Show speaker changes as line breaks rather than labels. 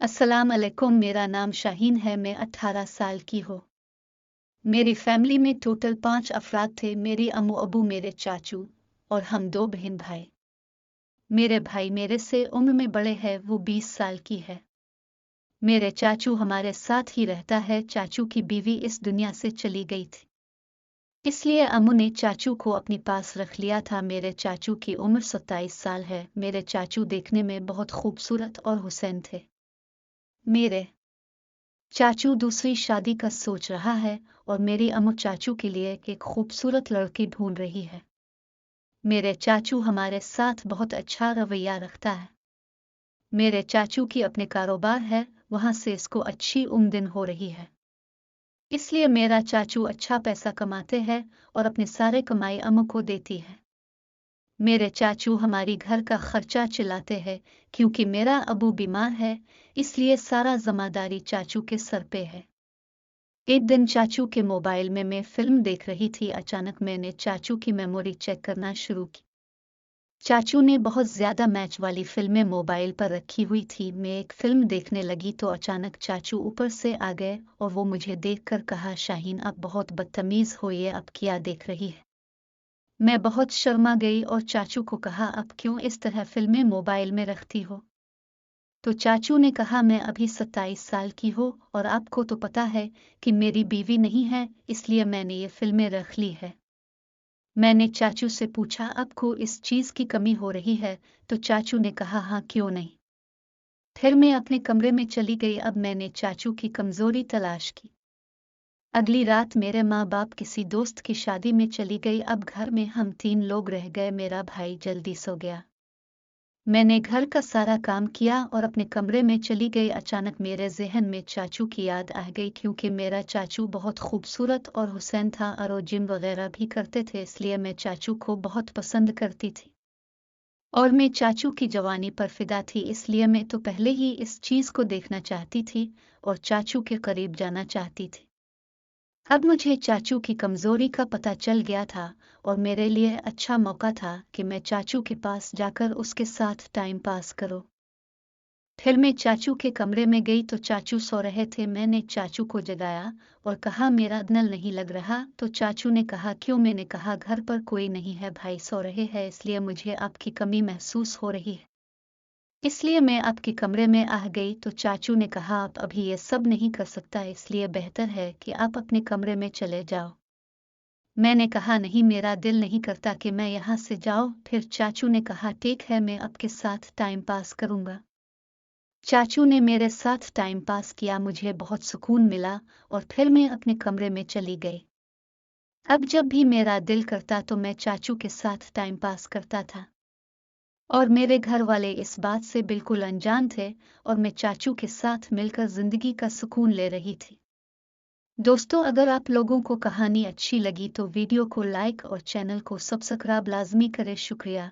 अस्सलाम अलैकुम। मेरा नाम शाहीन है। मैं 18 साल की हूँ। मेरी फैमिली में टोटल 5 अफराद थे। मेरी अम्मू अबू, मेरे चाचू और हम 2 बहन भाई। मेरे भाई मेरे से उम्र में बड़े हैं, वो 20 साल की है। मेरे चाचू हमारे साथ ही रहता है। चाचू की बीवी इस दुनिया से चली गई थी, इसलिए अम्मू ने चाचू को अपने पास रख लिया था। मेरे चाचू की उम्र 27 साल है। मेरे चाचू देखने में बहुत खूबसूरत और हुसैन थे। मेरे चाचू दूसरी शादी का सोच रहा है और मेरी अम्मू चाचू के लिए एक खूबसूरत लड़की ढूंढ रही है। मेरे चाचू हमारे साथ बहुत अच्छा रवैया रखता है। मेरे चाचू की अपने कारोबार है, वहां से इसको अच्छी आमदनी हो रही है, इसलिए मेरा चाचू अच्छा पैसा कमाते हैं और अपने सारे कमाई अम्मू को देती है। मेरे चाचू हमारी घर का खर्चा चलाते हैं, क्योंकि मेरा अबू बीमार है, इसलिए सारा जिम्मेदारी चाचू के सर पे है। एक दिन चाचू के मोबाइल में मैं फिल्म देख रही थी। अचानक मैंने चाचू की मेमोरी चेक करना शुरू की। चाचू ने बहुत ज्यादा मैच वाली फिल्में मोबाइल पर रखी हुई थी। मैं एक फिल्म देखने लगी तो अचानक चाचू ऊपर से आ गए और वो मुझे देखकर कहा, शाहीन आप बहुत बदतमीज हो, ये अब क्या देख रही है। मैं बहुत शर्मा गई और चाचू को कहा, अब क्यों इस तरह फिल्में मोबाइल में रखती हो। तो चाचू ने कहा, मैं अभी 27 साल की हूँ और आपको तो पता है कि मेरी बीवी नहीं है, इसलिए मैंने ये फिल्में रख ली है। मैंने चाचू से पूछा, आपको इस चीज की कमी हो रही है? तो चाचू ने कहा, हाँ क्यों नहीं। फिर मैं अपने कमरे में चली गई। अब मैंने चाचू की कमजोरी तलाश की। अगली रात मेरे माँ बाप किसी दोस्त की शादी में चली गई। अब घर में हम 3 लोग रह गए। मेरा भाई जल्दी सो गया। मैंने घर का सारा काम किया और अपने कमरे में चली गई। अचानक मेरे जहन में चाचू की याद आ गई, क्योंकि मेरा चाचू बहुत खूबसूरत और हुसैन था और वो जिम वगैरह भी करते थे, इसलिए मैं चाचू को बहुत पसंद करती थी और मैं चाचू की जवानी पर फिदा थी। इसलिए मैं तो पहले ही इस चीज को देखना चाहती थी और चाचू के करीब जाना चाहती थी। अब मुझे चाचू की कमजोरी का पता चल गया था और मेरे लिए अच्छा मौका था कि मैं चाचू के पास जाकर उसके साथ टाइम पास करूं। फिर मैं चाचू के कमरे में गई तो चाचू सो रहे थे। मैंने चाचू को जगाया और कहा, मेरा नल नहीं लग रहा। तो चाचू ने कहा, क्यों। मैंने कहा, घर पर कोई नहीं है, भाई सो रहे हैं, इसलिए मुझे आपकी कमी महसूस हो रही है, इसलिए मैं आपके कमरे में आ गई। तो चाचू ने कहा, आप अभी ये सब नहीं कर सकता, इसलिए बेहतर है कि आप अपने कमरे में चले जाओ। मैंने कहा, नहीं, मेरा दिल नहीं करता कि मैं यहाँ से जाऊं। फिर चाचू ने कहा, ठीक है, मैं आपके साथ टाइम पास करूंगा। चाचू ने मेरे साथ टाइम पास किया, मुझे बहुत सुकून मिला और फिर मैं अपने कमरे में चली गई। अब जब भी मेरा दिल करता तो मैं चाचू के साथ टाइम पास करता था और मेरे घर वाले इस बात से बिल्कुल अनजान थे और मैं चाचू के साथ मिलकर जिंदगी का सुकून ले रही थी। दोस्तों, अगर आप लोगों को कहानी अच्छी लगी तो वीडियो को लाइक और चैनल को सब्सक्राइब लाजमी करें। शुक्रिया।